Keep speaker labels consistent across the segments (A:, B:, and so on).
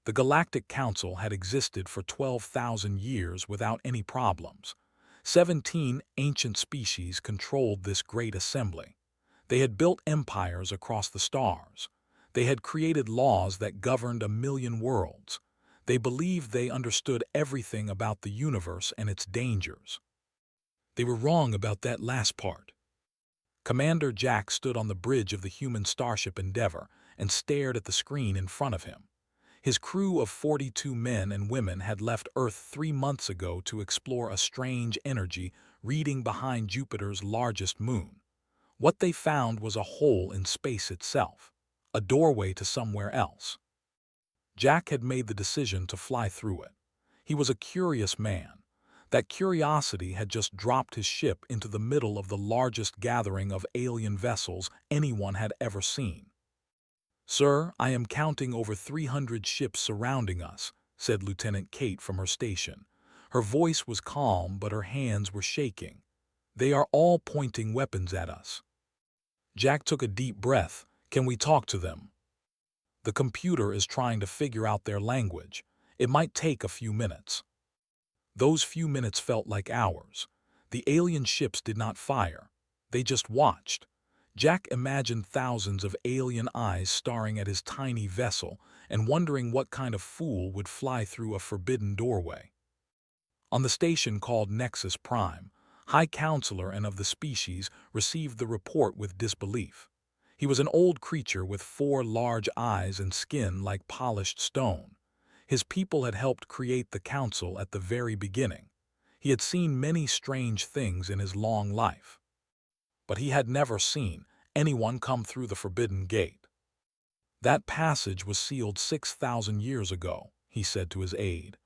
A: The Galactic Council had existed for 12,000 years without any problems. 17 ancient species controlled this great assembly. They had built empires across the stars. They had created laws that governed a million worlds. They believed they understood everything about the universe and its dangers. They were wrong about that last part. Commander Jack stood on the bridge of the human starship Endeavour and stared at the screen in front of him. His crew of 42 men and women had left Earth 3 months ago to explore a strange energy reading behind Jupiter's largest moon. What they found was a hole in space itself, a doorway to somewhere else. Jack had made the decision to fly through it. He was a curious man. That curiosity had just dropped his ship into the middle of the largest gathering of alien vessels anyone had ever seen. "Sir, I am counting over 300 ships surrounding us," said Lieutenant Kate from her station. Her voice was calm, but her hands were shaking. "They are all pointing weapons at us." Jack took a deep breath. "Can we talk to them?" "The computer is trying to figure out their language. It might take a few minutes." Those few minutes felt like hours. The alien ships did not fire. They just watched. Jack imagined thousands of alien eyes staring at his tiny vessel and wondering what kind of fool would fly through a forbidden doorway. On the station called Nexus Prime, High Counselor and of the species received the report with disbelief. He was an old creature with 4 large eyes and skin like polished stone. His people had helped create the council at the very beginning. He had seen many strange things in his long life. But he had never seen anyone come through the forbidden gate. "That passage was sealed 6,000 years ago," he said to his aide.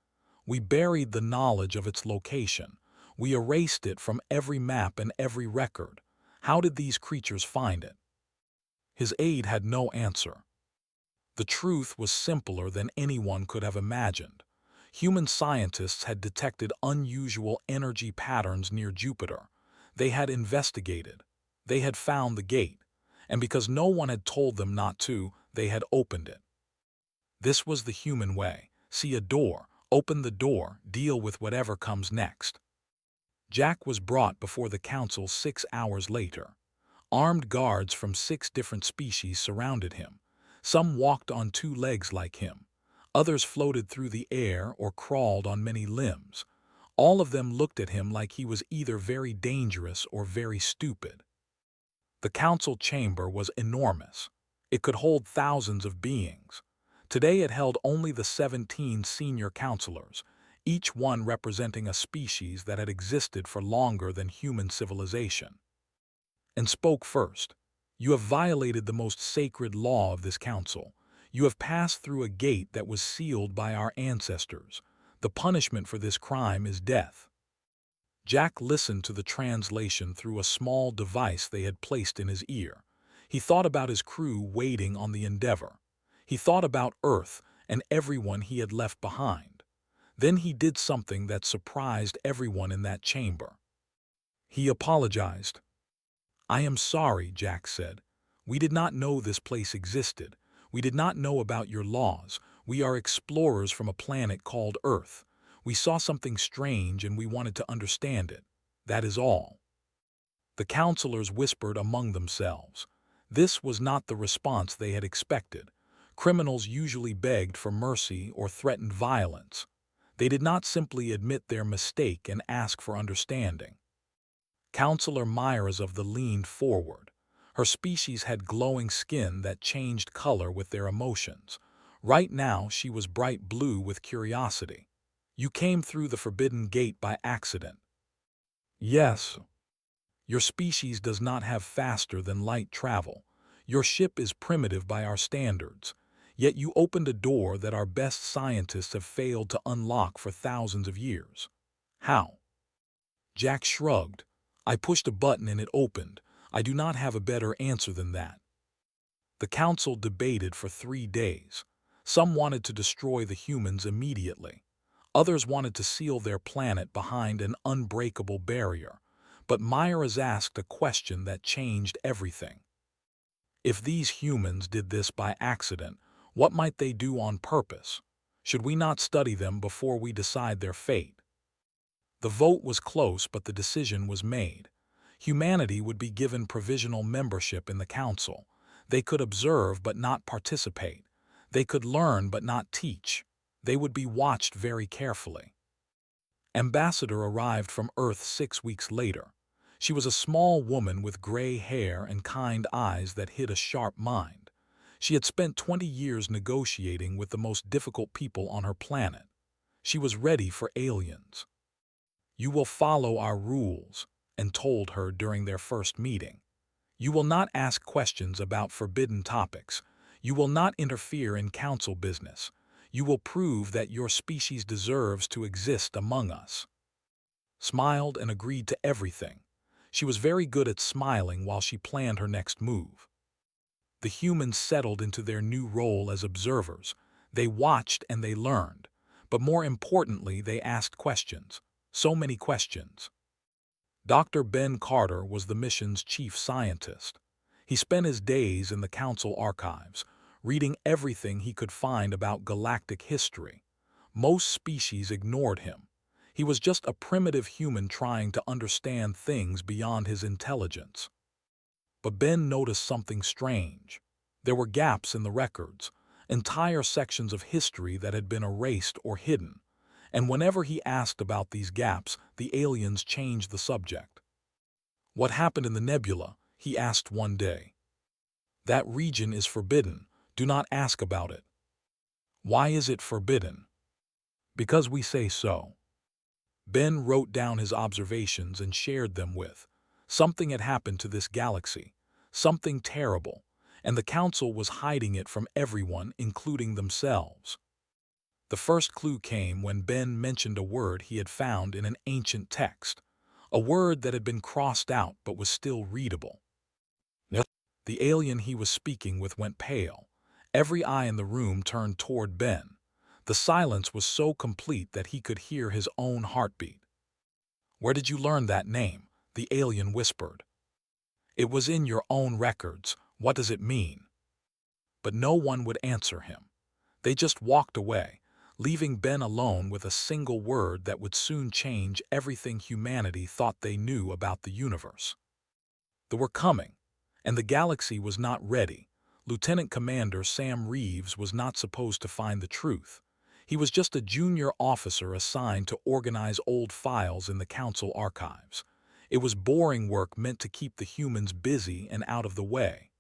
A: "We buried the knowledge of its location. We erased it from every map and every record. How did these creatures find it?" His aide had no answer. The truth was simpler than anyone could have imagined. Human scientists had detected unusual energy patterns near Jupiter. They had investigated. They had found the gate. And because no one had told them not to, they had opened it. This was the human way. See a door, open the door, deal with whatever comes next. Jack was brought before the council 6 hours later. Armed guards from 6 different species surrounded him. Some walked on 2 legs like him. Others floated through the air or crawled on many limbs. All of them looked at him like he was either very dangerous or very stupid. The council chamber was enormous. It could hold thousands of beings. Today it held only the 17 senior counselors, each one representing a species that had existed for longer than human civilization. And spoke first. "You have violated the most sacred law of this council. You have passed through a gate that was sealed by our ancestors. The punishment for this crime is death." Jack listened to the translation through a small device they had placed in his ear. He thought about his crew waiting on the Endeavour. He thought about Earth and everyone he had left behind. Then he did something that surprised everyone in that chamber. He apologized. "I am sorry," Jack said. "We did not know this place existed. We did not know about your laws. We are explorers from a planet called Earth. We saw something strange and we wanted to understand it. That is all." The counselors whispered among themselves. This was not the response they had expected. Criminals usually begged for mercy or threatened violence. They did not simply admit their mistake and ask for understanding. Counselor Myrazov leaned forward. Her species had glowing skin that changed color with their emotions. Right now she was bright blue with curiosity. "You came through the forbidden gate by accident." "Yes." "Your species does not have faster than light travel. Your ship is primitive by our standards. Yet you opened a door that our best scientists have failed to unlock for thousands of years. How?" Jack shrugged. "I pushed a button and it opened. I do not have a better answer than that." The council debated for 3 days. Some wanted to destroy the humans immediately. Others wanted to seal their planet behind an unbreakable barrier. But Myers asked a question that changed everything. If these humans did this by accident, what might they do on purpose? Should we not study them before we decide their fate? The vote was close, but the decision was made. Humanity would be given provisional membership in the council. They could observe but not participate. They could learn but not teach. They would be watched very carefully. Ambassador arrived from Earth 6 weeks later. She was a small woman with gray hair and kind eyes that hid a sharp mind. She had spent 20 years negotiating with the most difficult people on her planet. She was ready for aliens. "You will follow our rules," and told her during their first meeting. "You will not ask questions about forbidden topics. You will not interfere in council business. You will prove that your species deserves to exist among us." Smiled and agreed to everything. She was very good at smiling while she planned her next move. The humans settled into their new role as observers. They watched and they learned. But more importantly, they asked questions. So many questions. Dr. Ben Carter was the mission's chief scientist. He spent his days in the council archives, reading everything he could find about galactic history. Most species ignored him. He was just a primitive human trying to understand things beyond his intelligence. But Ben noticed something strange. There were gaps in the records, entire sections of history that had been erased or hidden. And whenever he asked about these gaps, the aliens changed the subject. "What happened in the nebula?" he asked one day. "That region is forbidden. Do not ask about it." "Why is it forbidden?" "Because we say so." Ben wrote down his observations and shared them with. Something had happened to this galaxy, something terrible, and the council was hiding it from everyone, including themselves. The first clue came when Ben mentioned a word he had found in an ancient text, a word that had been crossed out but was still readable. The alien he was speaking with went pale. Every eye in the room turned toward Ben. The silence was so complete that he could hear his own heartbeat. "Where did you learn that name?" the alien whispered. "It was in your own records. What does it mean?" But no one would answer him. They just walked away, leaving Ben alone with a single word that would soon change everything humanity thought they knew about the universe. They were coming, and the galaxy was not ready. Lieutenant Commander Sam Reeves was not supposed to find the truth. He was just a junior officer assigned to organize old files in the council archives. It was boring work meant to keep the humans busy and out of the way.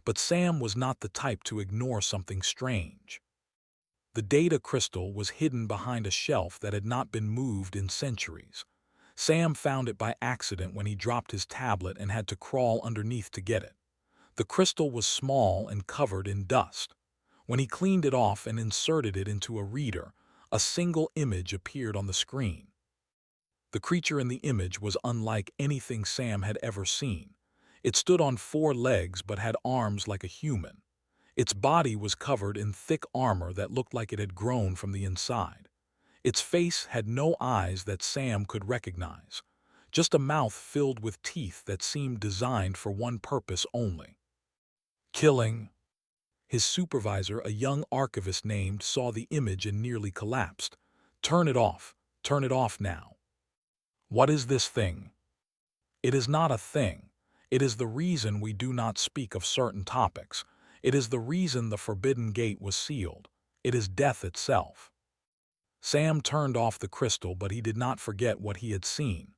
A: But Sam was not the type to ignore something strange. The data crystal was hidden behind a shelf that had not been moved in centuries. Sam found it by accident when he dropped his tablet and had to crawl underneath to get it. The crystal was small and covered in dust. When he cleaned it off and inserted it into a reader, a single image appeared on the screen. The creature in the image was unlike anything Sam had ever seen. It stood on 4 legs but had arms like a human. Its body was covered in thick armor that looked like it had grown from the inside. Its face had no eyes that Sam could recognize, just a mouth filled with teeth that seemed designed for one purpose only: killing. His supervisor, a young archivist named, saw the image and nearly collapsed. Turn it off now." "What is this thing?" "It is not a thing. It is the reason we do not speak of certain topics. It is the reason the Forbidden Gate was sealed. It is death itself." Sam turned off the crystal, but he did not forget what he had seen.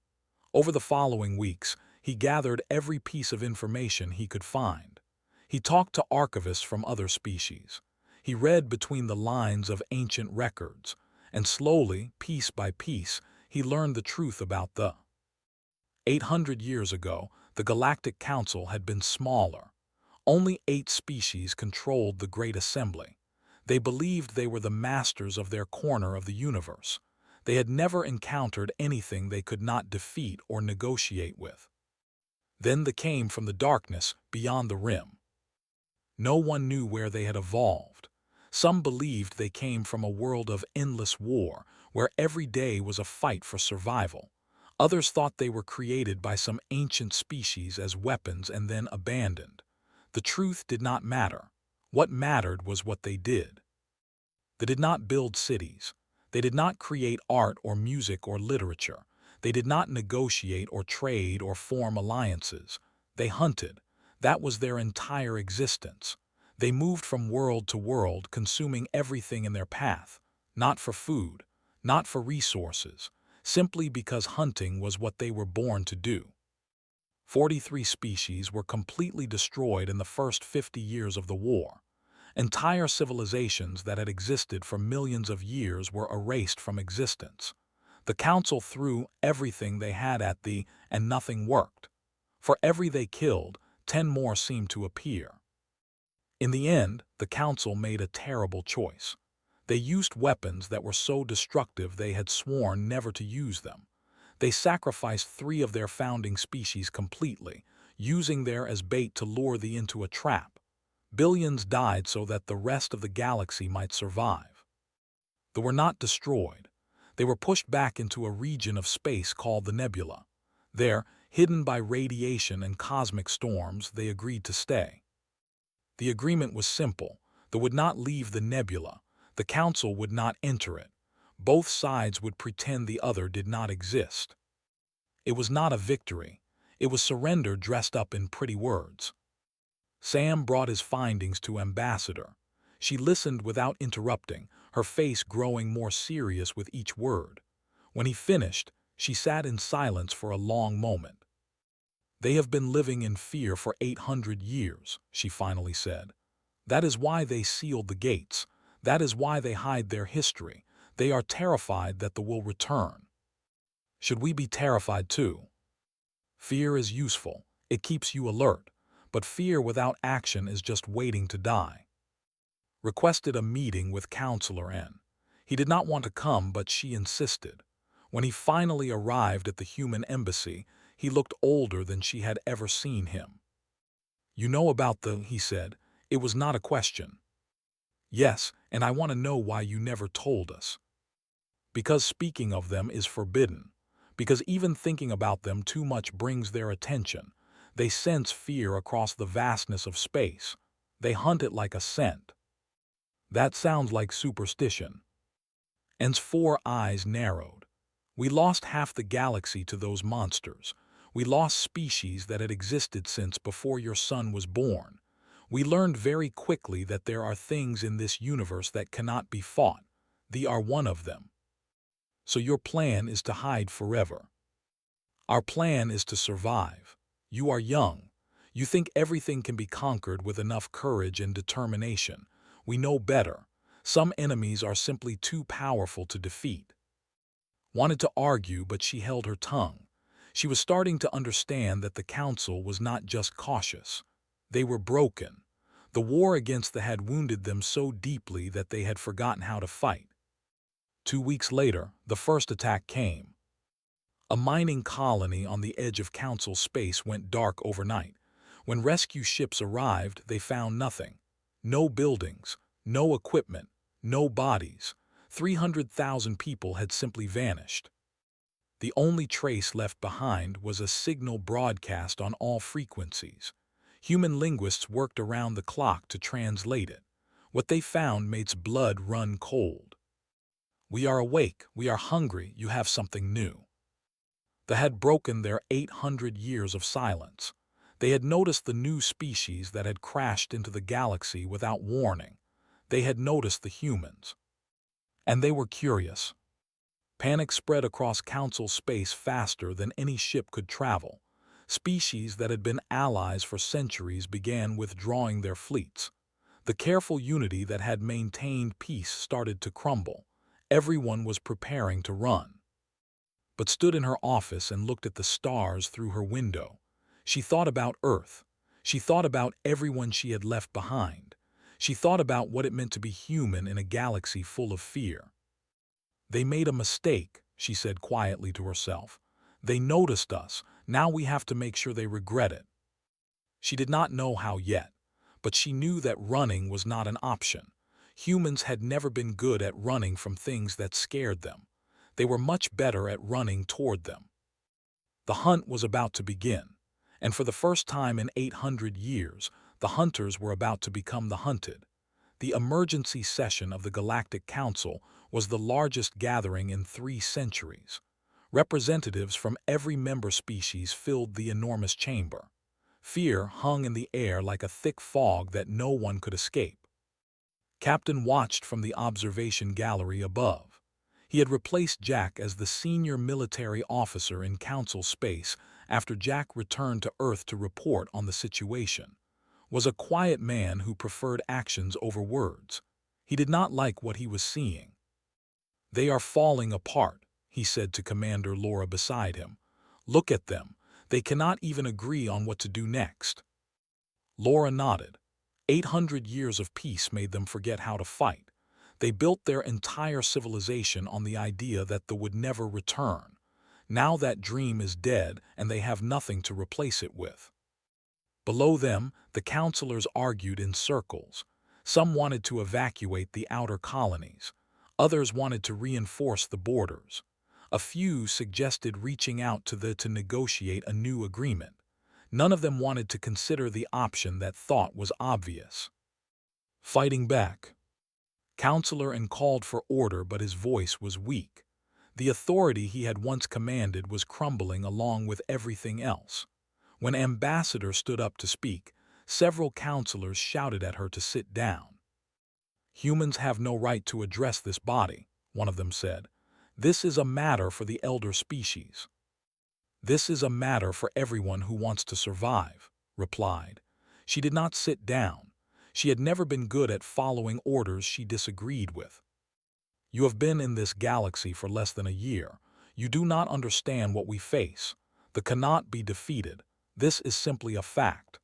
A: Over the following weeks, he gathered every piece of information he could find. He talked to archivists from other species. He read between the lines of ancient records, and slowly, piece by piece, he learned the truth about the 800 years ago, the Galactic Council had been smaller. Only 8 species controlled the Great Assembly. They believed they were the masters of their corner of the universe. They had never encountered anything they could not defeat or negotiate with. Then they came from the darkness beyond the rim. No one knew where they had evolved. Some believed they came from a world of endless war, where every day was a fight for survival. Others thought they were created by some ancient species as weapons and then abandoned. The truth did not matter. What mattered was what they did. They did not build cities. They did not create art or music or literature. They did not negotiate or trade or form alliances. They hunted. That was their entire existence. They moved from world to world, consuming everything in their path, not for food, not for resources, simply because hunting was what they were born to do. 43 species were completely destroyed in the first 50 years of the war. Entire civilizations that had existed for millions of years were erased from existence. The Council threw everything they had at and nothing worked. For every they killed, 10 more seemed to appear. In the end, the Council made a terrible choice. They used weapons that were so destructive they had sworn never to use them. They sacrificed 3 of their founding species completely, using them as bait to lure thee into a trap. Billions died so that the rest of the galaxy might survive. They were not destroyed. They were pushed back into a region of space called the nebula. There, hidden by radiation and cosmic storms, they agreed to stay. The agreement was simple. They would not leave the nebula. The Council would not enter it. Both sides would pretend the other did not exist. It was not a victory. It was surrender dressed up in pretty words. Sam brought his findings to Ambassador. She listened without interrupting, her face growing more serious with each word. When he finished, she sat in silence for a long moment. "They have been living in fear for 800 years, she finally said. "That is why they sealed the gates. That is why they hide their history. They are terrified that they will return. Should we be terrified too? Fear is useful. It keeps you alert. But fear without action is just waiting to die." Requested a meeting with Counselor N. He did not want to come, but she insisted. When he finally arrived at the human embassy, he looked older than she had ever seen him. "You know about he said. It was not a question. "Yes, and I want to know why you never told us." "Because speaking of them is forbidden. Because even thinking about them too much brings their attention. They sense fear across the vastness of space. They hunt it like a scent." That sounds like superstition. N's 4 eyes narrowed. "We lost half the galaxy to those monsters. We lost species that had existed since before your son was born. We learned very quickly that there are things in this universe that cannot be fought. They are one of them. So your plan is to hide forever. Our plan is to survive. You are young. You think everything can be conquered with enough courage and determination. We know better. Some enemies are simply too powerful to defeat." Wanted to argue, but she held her tongue. She was starting to understand that the Council was not just cautious. They were broken. The war against the had wounded them so deeply that they had forgotten how to fight. 2 weeks later, the first attack came. A mining colony on the edge of Council space went dark overnight. When rescue ships arrived, they found nothing. No buildings, no equipment, no bodies. 300,000 people had simply vanished. The only trace left behind was a signal broadcast on all frequencies. Human linguists worked around the clock to translate it. What they found made blood run cold. "We are awake, we are hungry, you have something new." They had broken their 800 years of silence. They had noticed the new species that had crashed into the galaxy without warning. They had noticed the humans. And they were curious. Panic spread across Council space faster than any ship could travel. Species that had been allies for centuries began withdrawing their fleets. The careful unity that had maintained peace started to crumble. Everyone was preparing to run. But stood in her office and looked at the stars through her window. She thought about Earth. She thought about everyone she had left behind. She thought about what it meant to be human in a galaxy full of fear. "They made a mistake," she said quietly to herself. "They noticed us. Now we have to make sure they regret it." She did not know how yet, but she knew that running was not an option. Humans had never been good at running from things that scared them. They were much better at running toward them. The hunt was about to begin, and for the first time in 800 years, the hunters were about to become the hunted. The emergency session of the Galactic Council was the largest gathering in 3 centuries. Representatives from every member species filled the enormous chamber. Fear hung in the air like a thick fog that no one could escape. Captain watched from the observation gallery above. He had replaced Jack as the senior military officer in Council space after Jack returned to Earth to report on the situation. Was a quiet man who preferred actions over words. He did not like what he was seeing. "They are falling apart," he said to Commander Laura beside him. "Look at them. They cannot even agree on what to do next." Laura nodded. 800 years of peace made them forget how to fight. They built their entire civilization on the idea that they would never return. Now that dream is dead and they have nothing to replace it with. Below them, the counselors argued in circles. Some wanted to evacuate the outer colonies. Others wanted to reinforce the borders. A few suggested reaching out to negotiate a new agreement. None of them wanted to consider the option that thought was obvious. Fighting back. Counselor and called for order, but his voice was weak. The authority he had once commanded was crumbling along with everything else. When Ambassador stood up to speak, several counselors shouted at her to sit down. "Humans have no right to address this body," one of them said. "This is a matter for the elder species." "This is a matter for everyone who wants to survive," replied. She did not sit down. She had never been good at following orders she disagreed with. "You have been in this galaxy for less than a year. You do not understand what we face. They cannot be defeated. This is simply a fact.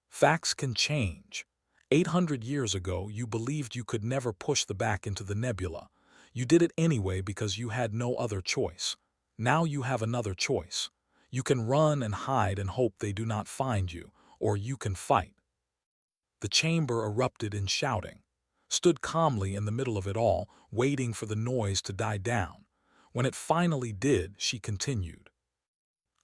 A: Facts can change. 800 years ago, you believed you could never push the back into the nebula. You did it anyway because you had no other choice. Now you have another choice. You can run and hide and hope they do not find you, or you can fight." The chamber erupted in shouting. Stood calmly in the middle of it all, waiting for the noise to die down. When it finally did, she continued.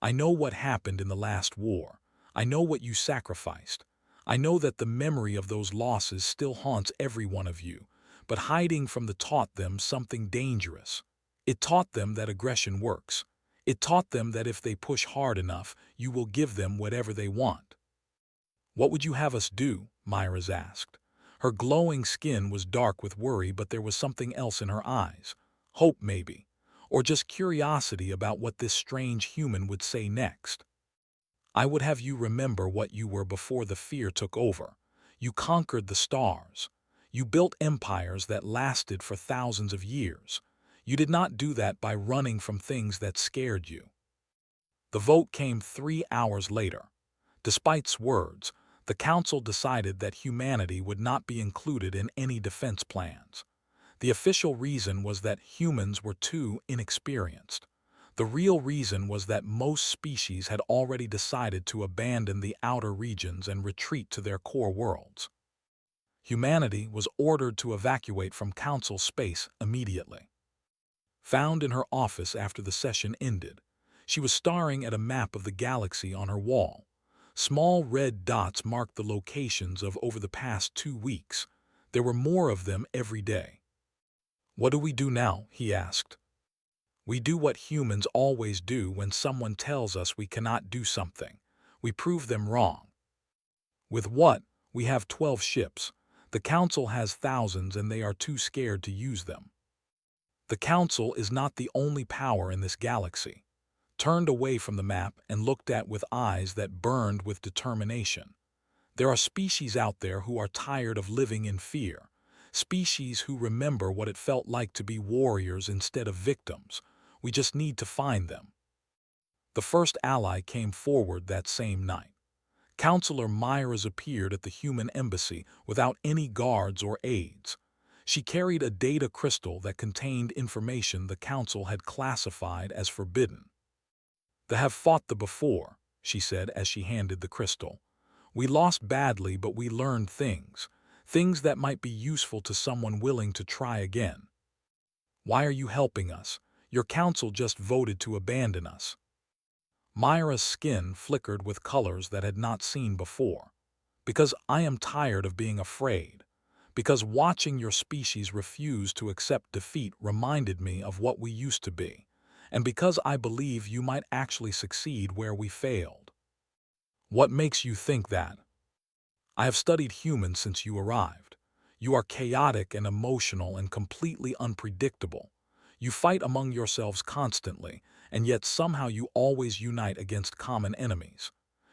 A: "I know what happened in the last war. I know what you sacrificed. I know that the memory of those losses still haunts every one of you, but hiding from them taught them something dangerous. It taught them that aggression works. It taught them that if they push hard enough, you will give them whatever they want." "What would you have us do?" Myra's asked. Her glowing skin was dark with worry, but there was something else in her eyes. Hope, maybe. Or just curiosity about what this strange human would say next. "I would have you remember what you were before the fear took over. You conquered the stars. You built empires that lasted for thousands of years. You did not do that by running from things that scared you." The vote came 3 hours later. Despite words, the council decided that humanity would not be included in any defense plans. The official reason was that humans were too inexperienced. The real reason was that most species had already decided to abandon the outer regions and retreat to their core worlds. Humanity was ordered to evacuate from Council space immediately. Found in her office after the session ended, she was staring at a map of the galaxy on her wall. Small red dots marked the locations of over the past 2 weeks. There were more of them every day. "What do we do now?" he asked. "We do what humans always do when someone tells us we cannot do something. We prove them wrong." "With what?" "We have 12 ships. The Council has thousands and they are too scared to use them." "The Council is not the only power in this galaxy." Turned away from the map and looked at with eyes that burned with determination. "There are species out there who are tired of living in fear. Species who remember what it felt like to be warriors instead of victims. We just need to find them." The first ally came forward that same night. Counselor Myers appeared at the human embassy without any guards or aides. She carried a data crystal that contained information the Council had classified as forbidden. "They have fought before," she said as she handed the crystal. "We lost badly, but we learned things. Things that might be useful to someone willing to try again." "Why are you helping us? Your council just voted to abandon us." Myra's skin flickered with colors that had not seen before. "Because I am tired of being afraid. Because watching your species refuse to accept defeat reminded me of what we used to be, and because I believe you might actually succeed where we failed. What makes you think that? I have studied humans since you arrived. You are chaotic and emotional and completely unpredictable. You fight among yourselves constantly, and yet somehow you always unite against common enemies.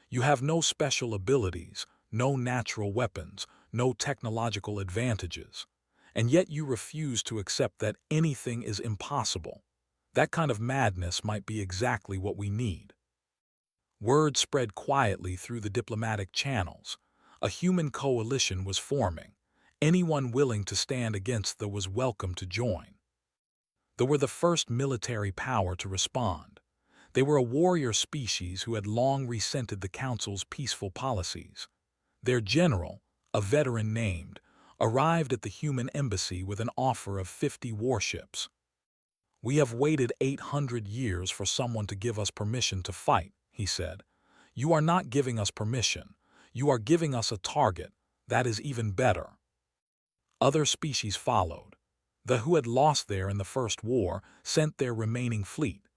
A: You have no special abilities, no natural weapons, no technological advantages, and yet you refuse to accept that anything is impossible. That kind of madness might be exactly what we need. Word spread quietly through the diplomatic channels. A human coalition was forming. Anyone willing to stand against was welcome to join. They were the first military power to respond. They were a warrior species who had long resented the Council's peaceful policies. Their general, a veteran named, arrived at the human embassy with an offer of 50 warships. "We have waited 800 years for someone to give us permission to fight," he said. "You are not giving us permission. You are giving us a target. That is even better." Other species followed. The who had lost there in the First War sent their remaining fleet.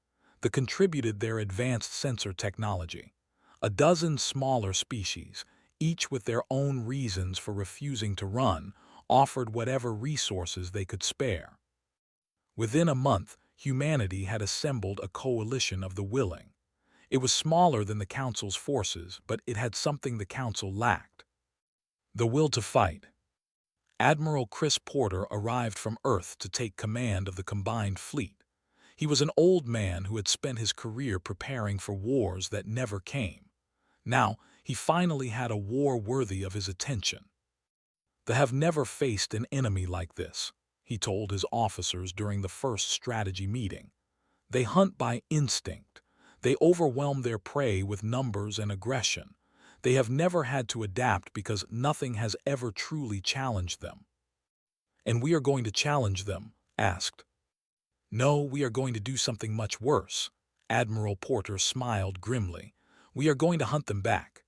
A: The contributed their advanced sensor technology. A dozen smaller species, each with their own reasons for refusing to run, offered whatever resources they could spare. Within a month, humanity had assembled a coalition of the willing. It was smaller than the Council's forces, but it had something the Council lacked: the will to fight. Admiral Chris Porter arrived from Earth to take command of the combined fleet. He was an old man who had spent his career preparing for wars that never came. Now, he finally had a war worthy of his attention. "They have never faced an enemy like this," he told his officers during the first strategy meeting. "They hunt by instinct. They overwhelm their prey with numbers and aggression. They have never had to adapt because nothing has ever truly challenged them." "And we are going to challenge them?" asked. "No, we are going to do something much worse." Admiral Porter smiled grimly. "We are going to hunt them back."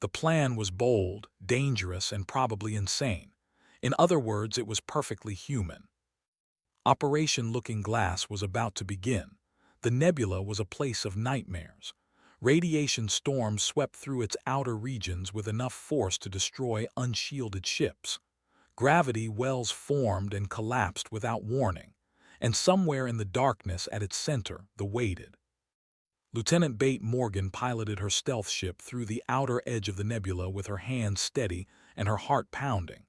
A: The plan was bold, dangerous, and probably insane. In other words, it was perfectly human. Operation Looking Glass was about to begin. The nebula was a place of nightmares. Radiation storms swept through its outer regions with enough force to destroy unshielded ships. Gravity wells formed and collapsed without warning, and somewhere in the darkness at its center, the waited. Lieutenant Bate Morgan piloted her stealth ship through the outer edge of the nebula with her hands steady and her heart pounding.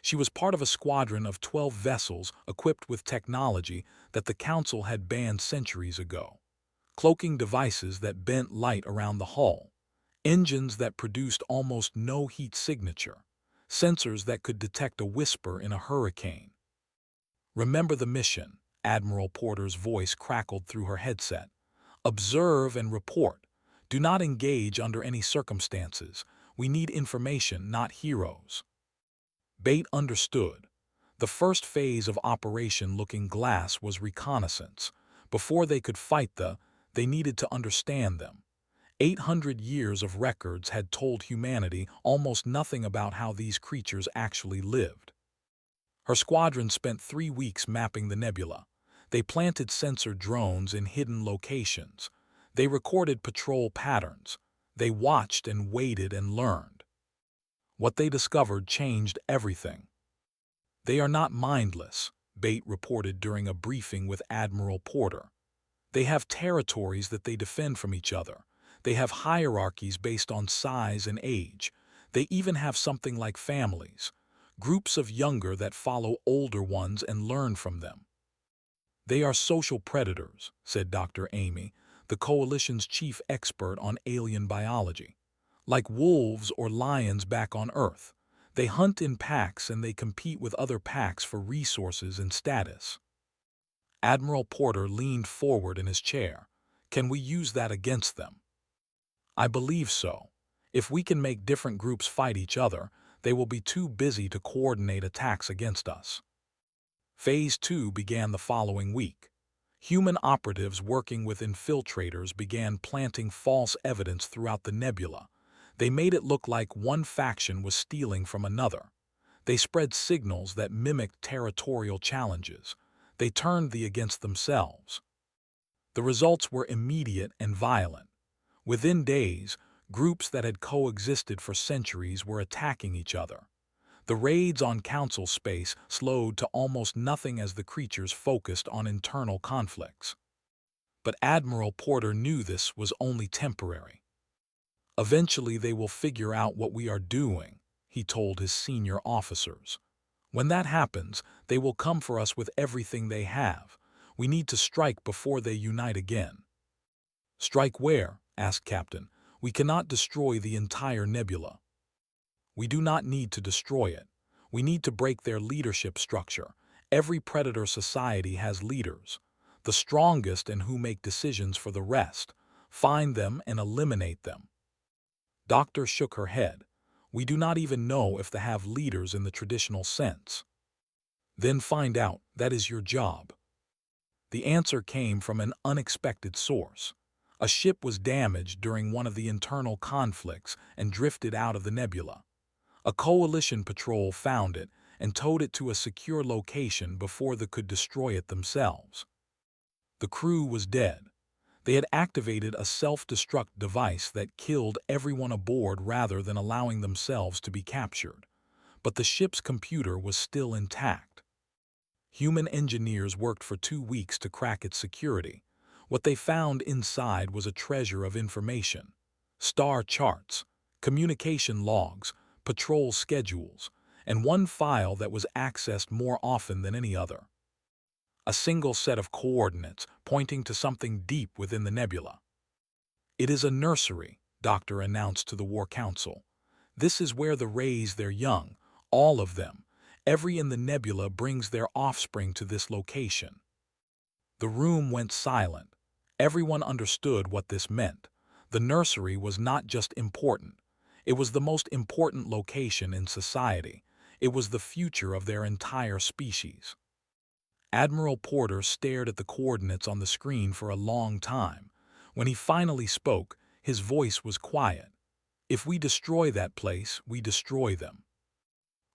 A: She was part of a squadron of 12 vessels equipped with technology that the Council had banned centuries ago. Cloaking devices that bent light around the hull, engines that produced almost no heat signature, sensors that could detect a whisper in a hurricane. "Remember the mission," Admiral Porter's voice crackled through her headset. "Observe and report. Do not engage under any circumstances. We need information, not heroes." Bate understood. The first phase of Operation Looking Glass was reconnaissance. Before they could fight they needed to understand them. 800 years of records had told humanity almost nothing about how these creatures actually lived. Her squadron spent 3 weeks mapping the nebula. They planted sensor drones in hidden locations. They recorded patrol patterns. They watched and waited and learned. What they discovered changed everything. "They are not mindless," Bate reported during a briefing with Admiral Porter. "They have territories that they defend from each other. They have hierarchies based on size and age. They even have something like families, groups of younger that follow older ones and learn from them." "They are social predators," said Dr. Amy, the coalition's chief expert on alien biology. "Like wolves or lions back on Earth. They hunt in packs and they compete with other packs for resources and status." Admiral Porter leaned forward in his chair. "Can we use that against them?" "I believe so. If we can make different groups fight each other, they will be too busy to coordinate attacks against us." Phase 2 began the following week. Human operatives working with infiltrators began planting false evidence throughout the nebula. They made it look like one faction was stealing from another. They spread signals that mimicked territorial challenges. They turned the against themselves. The results were immediate and violent. Within days, groups that had coexisted for centuries were attacking each other. The raids on Council space slowed to almost nothing as the creatures focused on internal conflicts. But Admiral Porter knew this was only temporary. Eventually they will figure out what we are doing, he told his senior officers. When that happens, they will come for us with everything they have. We need to strike before they unite again. Strike where? Asked Captain. We cannot destroy the entire nebula. We do not need to destroy it. We need to break their leadership structure. Every predator society has leaders, the strongest and who make decisions for the rest. Find them and eliminate them. Doctor shook her head. We do not even know if they have leaders in the traditional sense. Then find out. That is your job. The answer came from an unexpected source. A ship was damaged during one of the internal conflicts and drifted out of the nebula. A coalition patrol found it and towed it to a secure location before they could destroy it themselves. The crew was dead. They had activated a self-destruct device that killed everyone aboard rather than allowing themselves to be captured. But the ship's computer was still intact. Human engineers worked for 2 weeks to crack its security. What they found inside was a treasure of information. Star charts, communication logs, patrol schedules, and one file that was accessed more often than any other. A single set of coordinates pointing to something deep within the nebula. It is a nursery, Doctor announced to the War Council. This is where they raise their young, all of them. Every in the nebula brings their offspring to this location. The room went silent. Everyone understood what this meant. The nursery was not just important. It was the most important location in society. It was the future of their entire species. Admiral Porter stared at the coordinates on the screen for a long time. When he finally spoke, his voice was quiet. If we destroy that place, we destroy them.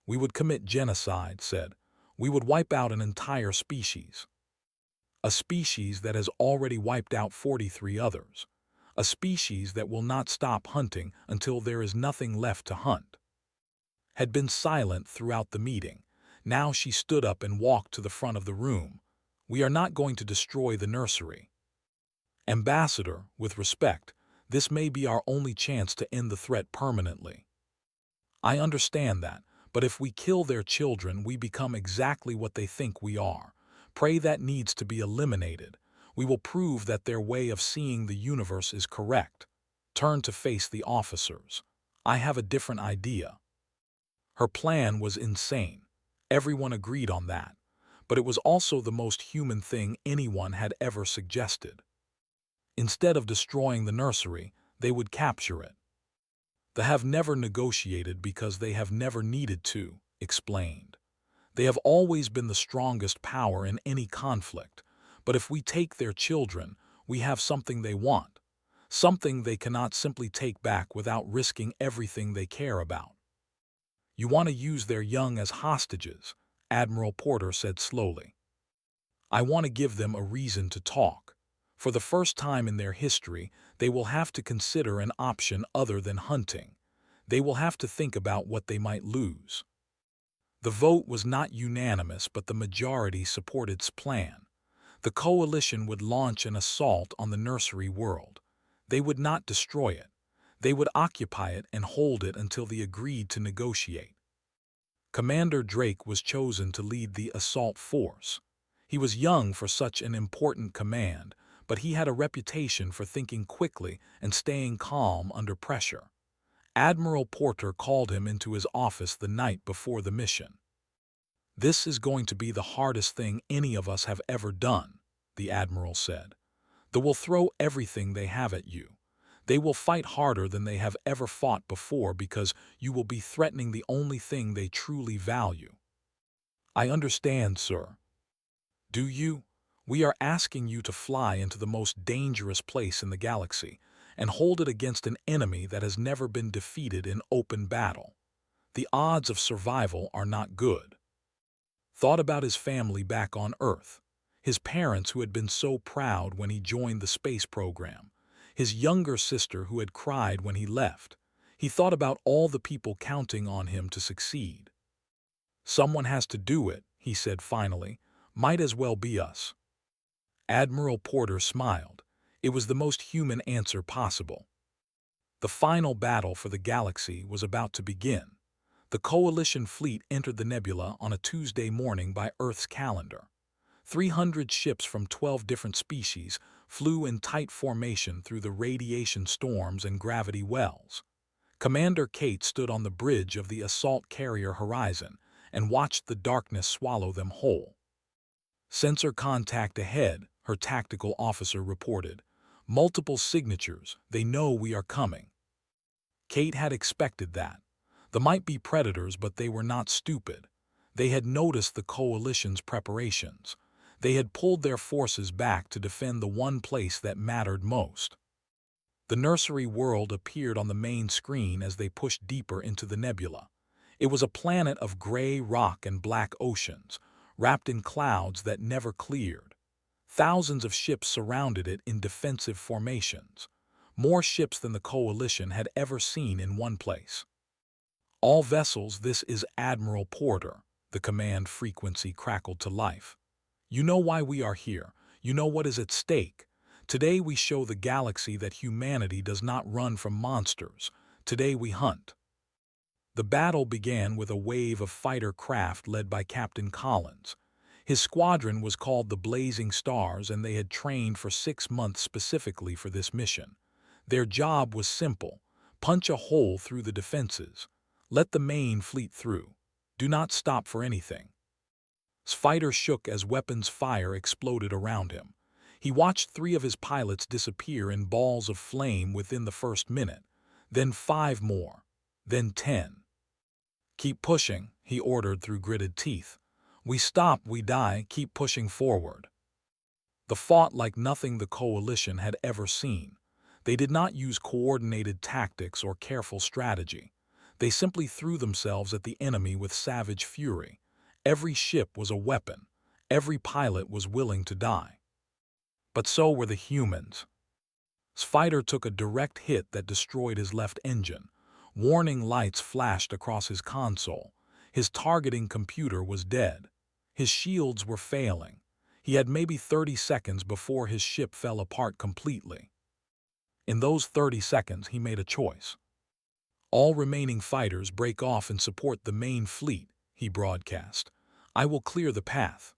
A: We would commit genocide, said. We would wipe out an entire species. A species that has already wiped out 43 others. A species that will not stop hunting until there is nothing left to hunt. Had been silent throughout the meeting. Now she stood up and walked to the front of the room. We are not going to destroy the nursery. Ambassador, with respect, this may be our only chance to end the threat permanently. I understand that, but if we kill their children, we become exactly what they think we are. Prey that needs to be eliminated. We will prove that their way of seeing the universe is correct. Turn to face the officers. I have a different idea. Her plan was insane. Everyone agreed on that. But it was also the most human thing anyone had ever suggested. Instead of destroying the nursery, they would capture it. They have never negotiated because they have never needed to, explained. They have always been the strongest power in any conflict. But if we take their children, we have something they want. Something they cannot simply take back without risking everything they care about. You want to use their young as hostages, Admiral Porter said slowly. I want to give them a reason to talk. For the first time in their history, they will have to consider an option other than hunting. They will have to think about what they might lose. The vote was not unanimous, but the majority supported its plan. The coalition would launch an assault on the nursery world. They would not destroy it. They would occupy it and hold it until they agreed to negotiate. Commander Drake was chosen to lead the assault force. He was young for such an important command, but he had a reputation for thinking quickly and staying calm under pressure. Admiral Porter called him into his office the night before the mission. This is going to be the hardest thing any of us have ever done, the Admiral said. They will throw everything they have at you. They will fight harder than they have ever fought before because you will be threatening the only thing they truly value. I understand, sir. Do you? We are asking you to fly into the most dangerous place in the galaxy and hold it against an enemy that has never been defeated in open battle. the odds of survival are not good. Thought about his family back on Earth, his parents who had been so proud when he joined the space program, his younger sister who had cried when he left. He thought about all the people counting on him to succeed. "Someone has to do it," he said finally. "Might as well be us." Admiral Porter smiled. It was the most human answer possible. The final battle for the galaxy was about to begin. The Coalition fleet entered the nebula on a Tuesday morning by Earth's calendar. 300 ships from 12 different species flew in tight formation through the radiation storms and gravity wells. Commander Kate stood on the bridge of the assault carrier Horizon and watched the darkness swallow them whole. "Sensor contact ahead," her tactical officer reported. "Multiple signatures. They know we are coming." Kate had expected that. There might be predators, but they were not stupid. They had noticed the Coalition's preparations. They had pulled their forces back to defend the one place that mattered most. The nursery world appeared on the main screen as they pushed deeper into the nebula. It was a planet of gray rock and black oceans, wrapped in clouds that never cleared. Thousands of ships surrounded it in defensive formations, more ships than the Coalition had ever seen in one place. "All vessels, this is Admiral Porter," the command frequency crackled to life. "You know why we are here. You know what is at stake. Today we show the galaxy that humanity does not run from monsters. Today we hunt." The battle began with a wave of fighter craft led by Captain Collins. His squadron was called the Blazing Stars, and they had trained for 6 months specifically for this mission. Their job was simple: punch a hole through the defenses. Let the main fleet through. Do not stop for anything. Fighter shook as weapons fire exploded around him. He watched 3 of his pilots disappear in balls of flame within the first minute, then 5 more, then 10. "Keep pushing," he ordered through gritted teeth. "We stop, we die, keep pushing forward." The fought like nothing the Coalition had ever seen. They did not use coordinated tactics or careful strategy. They simply threw themselves at the enemy with savage fury. Every ship was a weapon. Every pilot was willing to die. But so were the humans. Fighter took a direct hit that destroyed his left engine. Warning lights flashed across his console. His targeting computer was dead. His shields were failing. He had maybe 30 seconds before his ship fell apart completely. In those 30 seconds, he made a choice. "All remaining fighters break off and support the main fleet," he broadcast. "I will clear the path."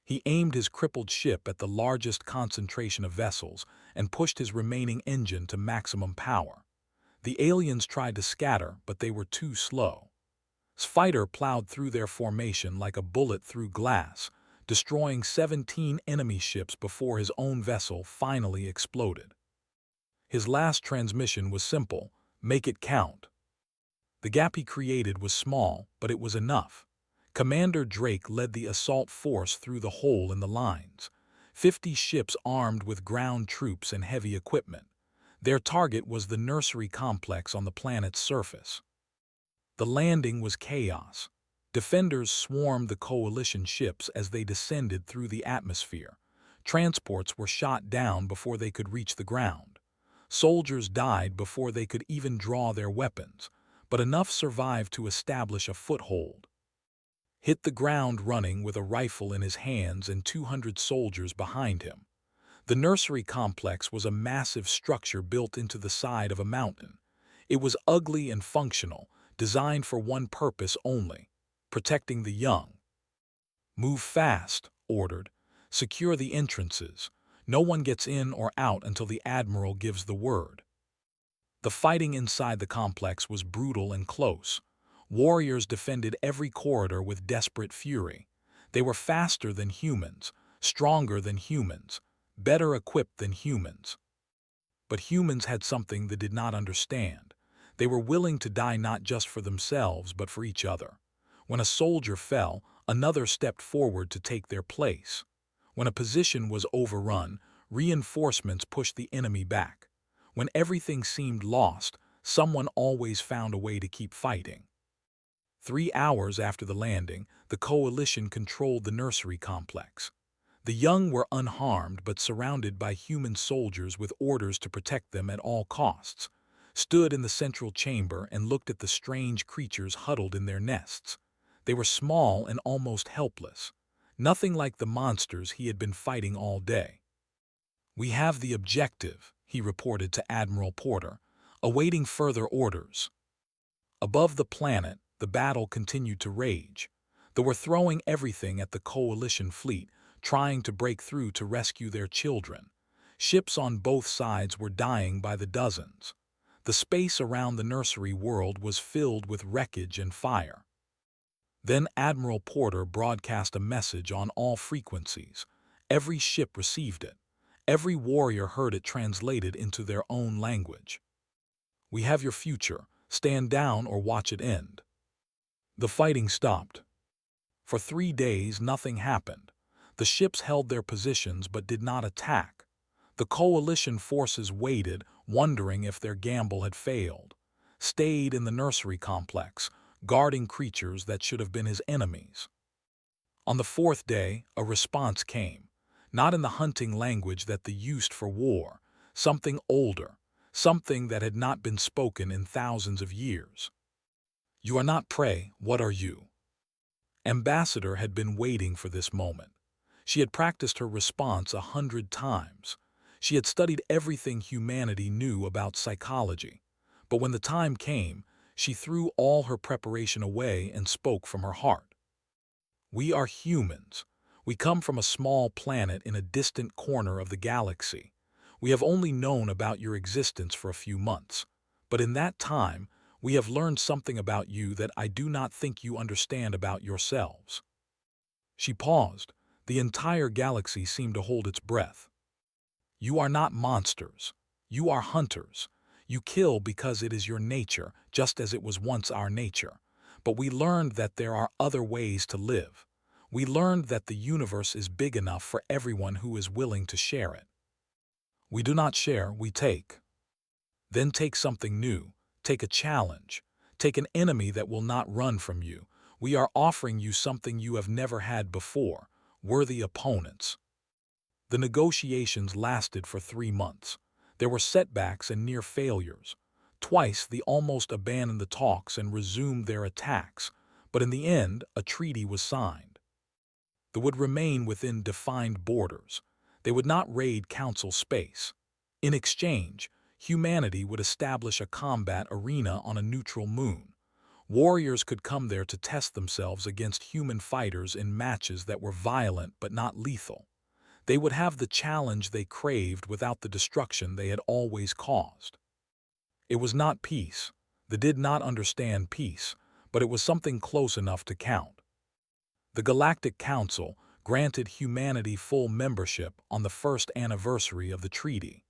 A: He aimed his crippled ship at the largest concentration of vessels and pushed his remaining engine to maximum power. The aliens tried to scatter, but they were too slow. Fighter plowed through their formation like a bullet through glass, destroying 17 enemy ships before his own vessel finally exploded. His last transmission was simple: make it count. The gap he created was small, but it was enough. Commander Drake led the assault force through the hole in the lines. 50 ships armed with ground troops and heavy equipment. Their target was the nursery complex on the planet's surface. The landing was chaos. Defenders swarmed the Coalition ships as they descended through the atmosphere. Transports were shot down before they could reach the ground. Soldiers died before they could even draw their weapons, but enough survived to establish a foothold. Hit the ground running with a rifle in his hands and 200 soldiers behind him. The nursery complex was a massive structure built into the side of a mountain. It was ugly and functional, designed for one purpose only: protecting the young. "Move fast," ordered. "Secure the entrances. No one gets in or out until the Admiral gives the word." The fighting inside the complex was brutal and close. Warriors defended every corridor with desperate fury. They were faster than humans, stronger than humans, better equipped than humans. But humans had something they did not understand. They were willing to die not just for themselves, but for each other. When a soldier fell, another stepped forward to take their place. When a position was overrun, reinforcements pushed the enemy back. When everything seemed lost, someone always found a way to keep fighting. 3 hours after the landing, the coalition controlled the nursery complex. The young were unharmed but surrounded by human soldiers with orders to protect them at all costs, stood in the central chamber and looked at the strange creatures huddled in their nests. They were small and almost helpless, nothing like the monsters he had been fighting all day. "We have the objective," he reported to Admiral Porter, awaiting further orders. Above the planet, the battle continued to rage. They were throwing everything at the coalition fleet, trying to break through to rescue their children. Ships on both sides were dying by the dozens. The space around the nursery world was filled with wreckage and fire. Then Admiral Porter broadcast a message on all frequencies. Every ship received it. Every warrior heard it translated into their own language. "We have your future. Stand down or watch it end." The fighting stopped. For 3 days, nothing happened. The ships held their positions but did not attack. The coalition forces waited, wondering if their gamble had failed. Stayed in the nursery complex, guarding creatures that should have been his enemies. On the 4th day, a response came. Not in the hunting language that they used for war, something older, something that had not been spoken in thousands of years. "You are not prey, what are you?" Ambassador had been waiting for this moment. She had practiced her response 100 times. She had studied everything humanity knew about psychology. But when the time came, she threw all her preparation away and spoke from her heart. "We are humans. We come from a small planet in a distant corner of the galaxy. We have only known about your existence for a few months. But in that time, we have learned something about you that I do not think you understand about yourselves." She paused. The entire galaxy seemed to hold its breath. "You are not monsters. You are hunters. You kill because it is your nature, just as it was once our nature. But we learned that there are other ways to live. We learned that the universe is big enough for everyone who is willing to share it. We do not share, we take. Then take something new. Take a challenge. Take an enemy that will not run from you. We are offering you something you have never had before, worthy opponents." The negotiations lasted for 3 months. There were setbacks and near failures. Twice they almost abandoned the talks and resumed their attacks, but in the end a treaty was signed. They would remain within defined borders. They would not raid Council space. In exchange, humanity would establish a combat arena on a neutral moon. Warriors could come there to test themselves against human fighters in matches that were violent but not lethal. They would have the challenge they craved without the destruction they had always caused. It was not peace. They did not understand peace, but it was something close enough to count. The Galactic Council granted humanity full membership on the first anniversary of the treaty.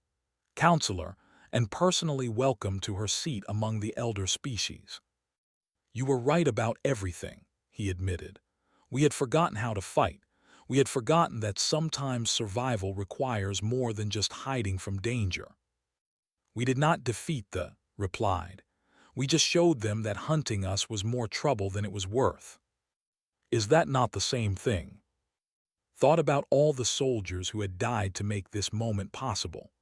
A: Counselor, and personally welcomed to her seat among the elder species. "You were right about everything," he admitted. "We had forgotten how to fight. We had forgotten that sometimes survival requires more than just hiding from danger." "We did not defeat the," replied. "We just showed them that hunting us was more trouble than it was worth." Is that not the same thing? Thought about all the soldiers who had died to make this moment possible.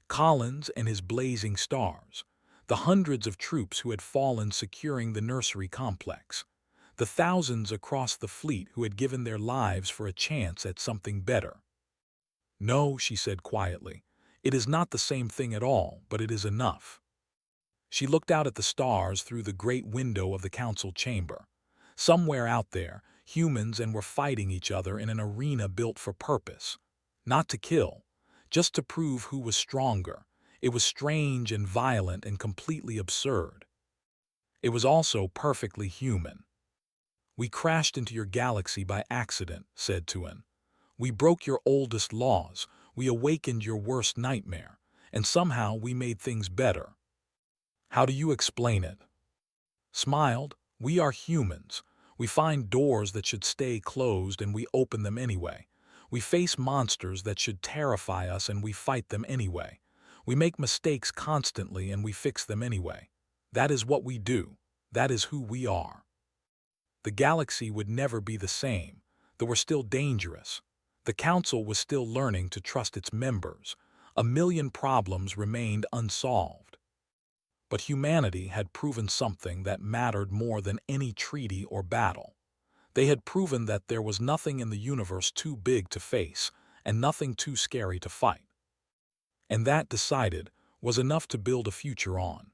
A: Collins and his blazing stars. The hundreds of troops who had fallen securing the nursery complex. The thousands across the fleet who had given their lives for a chance at something better. "No," she said quietly. "It is not the same thing at all, but it is enough." She looked out at the stars through the great window of the council chamber. Somewhere out there, humans were fighting each other in an arena built for purpose. Not to kill, just to prove who was stronger. It was strange and violent and completely absurd. It was also perfectly human. "We crashed into your galaxy by accident," said Tuan. "We broke your oldest laws, we awakened your worst nightmare, and somehow we made things better." "How do you explain it?" Smiled. "We are humans. We find doors that should stay closed and we open them anyway. We face monsters that should terrify us and we fight them anyway. We make mistakes constantly and we fix them anyway. That is what we do. That is who we are." The galaxy would never be the same. They were still dangerous. The Council was still learning to trust its members. A million problems remained unsolved. But humanity had proven something that mattered more than any treaty or battle. They had proven that there was nothing in the universe too big to face and nothing too scary to fight. And that, decided, was enough to build a future on.